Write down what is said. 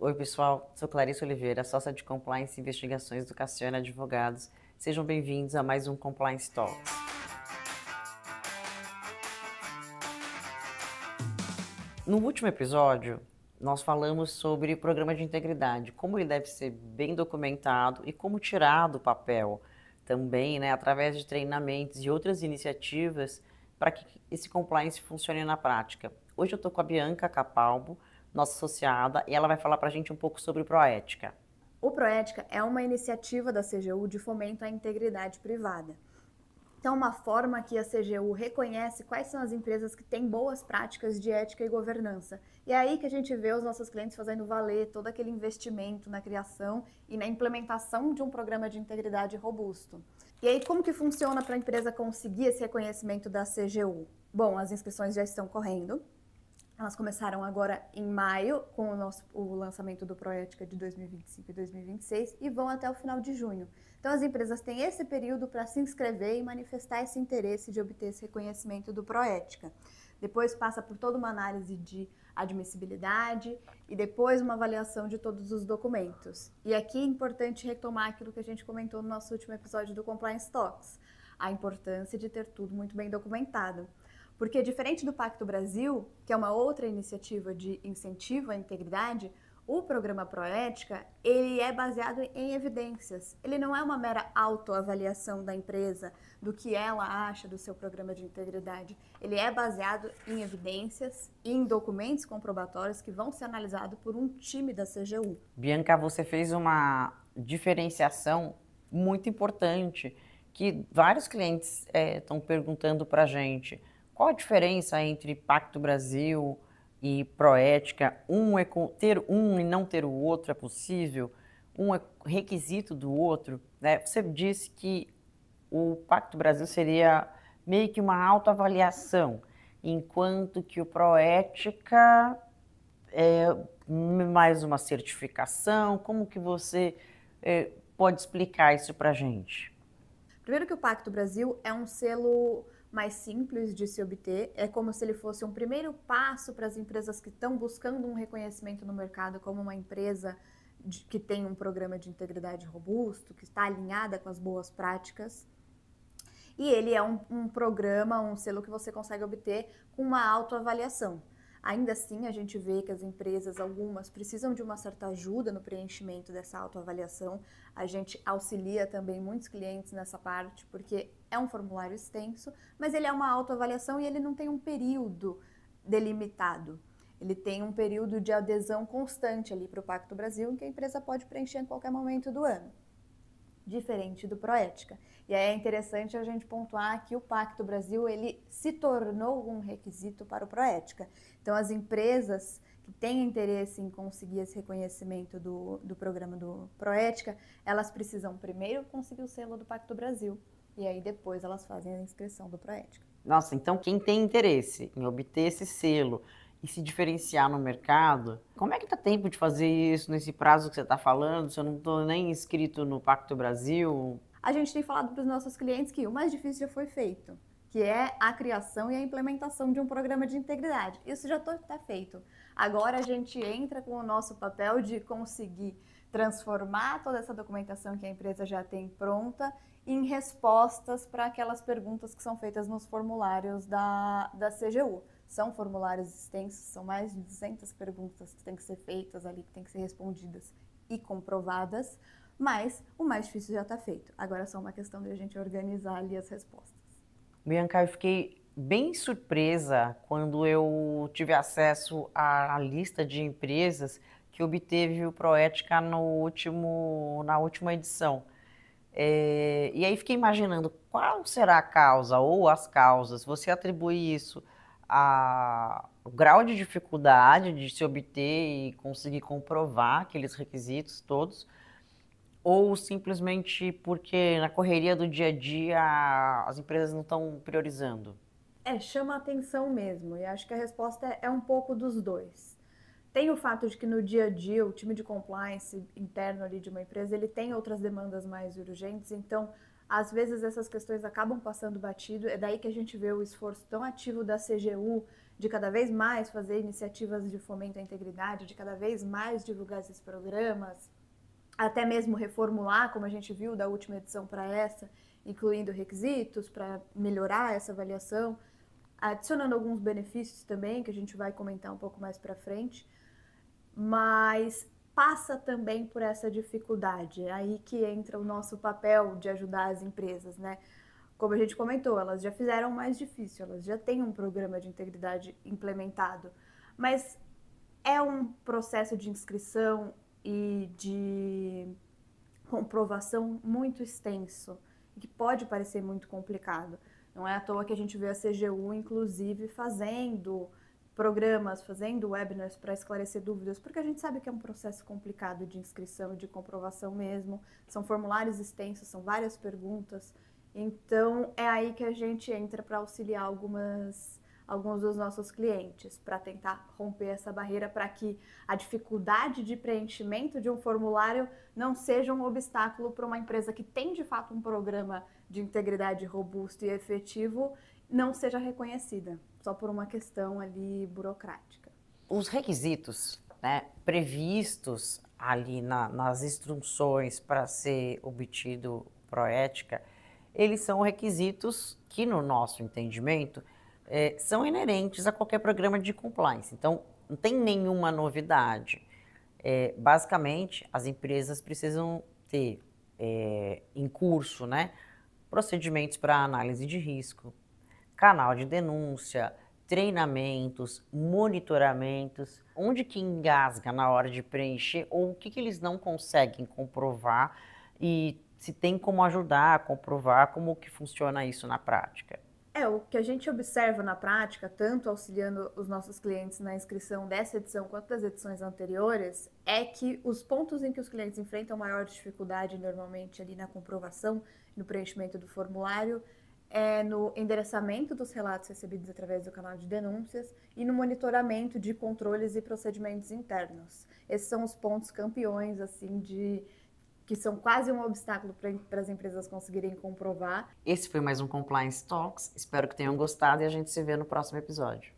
Oi, pessoal. Sou Clarice Oliveira, sócia de Compliance e Investigações do Cassiano Advogados. Sejam bem-vindos a mais um Compliance Talks. No último episódio, nós falamos sobre o programa de integridade, como ele deve ser bem documentado e como tirar do papel também, através de treinamentos e outras iniciativas para que esse compliance funcione na prática. Hoje eu estou com a Bianca Capalbo, nossa associada, e ela vai falar para a gente um pouco sobre Proética. O Proética é uma iniciativa da CGU de fomento à integridade privada. Então, uma forma que a CGU reconhece quais são as empresas que têm boas práticas de ética e governança. E é aí que a gente vê os nossos clientes fazendo valer todo aquele investimento na criação e na implementação de um programa de integridade robusto. E aí, como que funciona para a empresa conseguir esse reconhecimento da CGU? Bom, as inscrições já estão correndo. Elas começaram agora em maio, com o lançamento do Proética de 2025 e 2026, e vão até o final de junho. Então, as empresas têm esse período para se inscrever e manifestar esse interesse de obter esse reconhecimento do Proética. Depois passa por toda uma análise de admissibilidade e depois uma avaliação de todos os documentos. E aqui é importante retomar aquilo que a gente comentou no nosso último episódio do Compliance Talks, a importância de ter tudo muito bem documentado. Porque, diferente do Pacto Brasil, que é uma outra iniciativa de incentivo à integridade, o programa Proética, ele é baseado em evidências. Ele não é uma mera autoavaliação da empresa, do que ela acha do seu programa de integridade. Ele é baseado em evidências e em documentos comprobatórios que vão ser analisados por um time da CGU. Bianca, você fez uma diferenciação muito importante, que vários clientes estão perguntando para a gente. Qual a diferença entre Pacto Brasil e Proética? Ter um e não ter o outro é possível? Um é requisito do outro, né? Você disse que o Pacto Brasil seria meio que uma autoavaliação, enquanto que o Proética é mais uma certificação. Como que você pode explicar isso para a gente? Primeiro que o Pacto Brasil é um selo mais simples de se obter, é como se ele fosse um primeiro passo para as empresas que estão buscando um reconhecimento no mercado como uma empresa que tem um programa de integridade robusto, que está alinhada com as boas práticas. E ele é um programa, um selo que você consegue obter com uma autoavaliação. Ainda assim, a gente vê que as empresas, algumas, precisam de uma certa ajuda no preenchimento dessa autoavaliação. A gente auxilia também muitos clientes nessa parte, porque é um formulário extenso, mas ele é uma autoavaliação e ele não tem um período delimitado. Ele tem um período de adesão constante ali para o Pacto Brasil, em que a empresa pode preencher em qualquer momento do ano, diferente do Proética. E aí é interessante a gente pontuar que o Pacto Brasil, ele se tornou um requisito para o Proética. Então, as empresas que têm interesse em conseguir esse reconhecimento do programa do Proética, elas precisam primeiro conseguir o selo do Pacto Brasil, e aí depois elas fazem a inscrição do Proética. Nossa, então quem tem interesse em obter esse selo e se diferenciar no mercado, como é que dá tempo de fazer isso nesse prazo que você está falando? Se eu não estou nem inscrito no Pacto Brasil? A gente tem falado para os nossos clientes que o mais difícil já foi feito, que é a criação e a implementação de um programa de integridade. Isso já está feito. Agora a gente entra com o nosso papel de conseguir transformar toda essa documentação que a empresa já tem pronta em respostas para aquelas perguntas que são feitas nos formulários da CGU. São formulários extensos, são mais de 200 perguntas que têm que ser feitas ali, que têm que ser respondidas e comprovadas, mas o mais difícil já está feito. Agora é só uma questão de a gente organizar ali as respostas. Bianca, eu fiquei bem surpresa quando eu tive acesso à lista de empresas que obteve o Proética na última edição. E aí fiquei imaginando qual será a causa ou as causas. Você atribui isso ao grau de dificuldade de se obter e conseguir comprovar aqueles requisitos todos, ou simplesmente porque na correria do dia a dia as empresas não estão priorizando? Chama atenção mesmo, e acho que a resposta é um pouco dos dois. Tem o fato de que no dia a dia o time de compliance interno ali de uma empresa, ele tem outras demandas mais urgentes, então às vezes essas questões acabam passando batido, é daí que a gente vê o esforço tão ativo da CGU de cada vez mais fazer iniciativas de fomento à integridade, de cada vez mais divulgar esses programas, até mesmo reformular, como a gente viu da última edição para essa, incluindo requisitos para melhorar essa avaliação, adicionando alguns benefícios também, que a gente vai comentar um pouco mais para frente, mas passa também por essa dificuldade. É aí que entra o nosso papel de ajudar as empresas, né? Como a gente comentou, elas já fizeram mais difícil, elas já têm um programa de integridade implementado, mas é um processo de inscrição e de comprovação muito extenso, que pode parecer muito complicado. Não é à toa que a gente vê a CGU, inclusive, fazendo programas, fazendo webinars para esclarecer dúvidas, porque a gente sabe que é um processo complicado de inscrição e de comprovação mesmo. São formulários extensos, são várias perguntas. Então, é aí que a gente entra para auxiliar alguns dos nossos clientes, para tentar romper essa barreira, para que a dificuldade de preenchimento de um formulário não seja um obstáculo para uma empresa que tem, de fato, um programa de integridade robusto e efetivo, não seja reconhecida, só por uma questão ali burocrática. Os requisitos, né, previstos ali nas instruções para ser obtido Proética, eles são requisitos que, no nosso entendimento, são inerentes a qualquer programa de compliance. Então, não tem nenhuma novidade. Basicamente, as empresas precisam ter em curso, né, procedimentos para análise de risco, canal de denúncia, treinamentos, monitoramentos, onde que engasga na hora de preencher ou o que eles não conseguem comprovar e se tem como ajudar a comprovar como que funciona isso na prática. O que a gente observa na prática, tanto auxiliando os nossos clientes na inscrição dessa edição quanto das edições anteriores, é que os pontos em que os clientes enfrentam maior dificuldade normalmente ali na comprovação, no preenchimento do formulário, é no endereçamento dos relatos recebidos através do canal de denúncias e no monitoramento de controles e procedimentos internos. Esses são os pontos campeões, assim, que são quase um obstáculo para as empresas conseguirem comprovar. Esse foi mais um Compliance Talks. Espero que tenham gostado e a gente se vê no próximo episódio.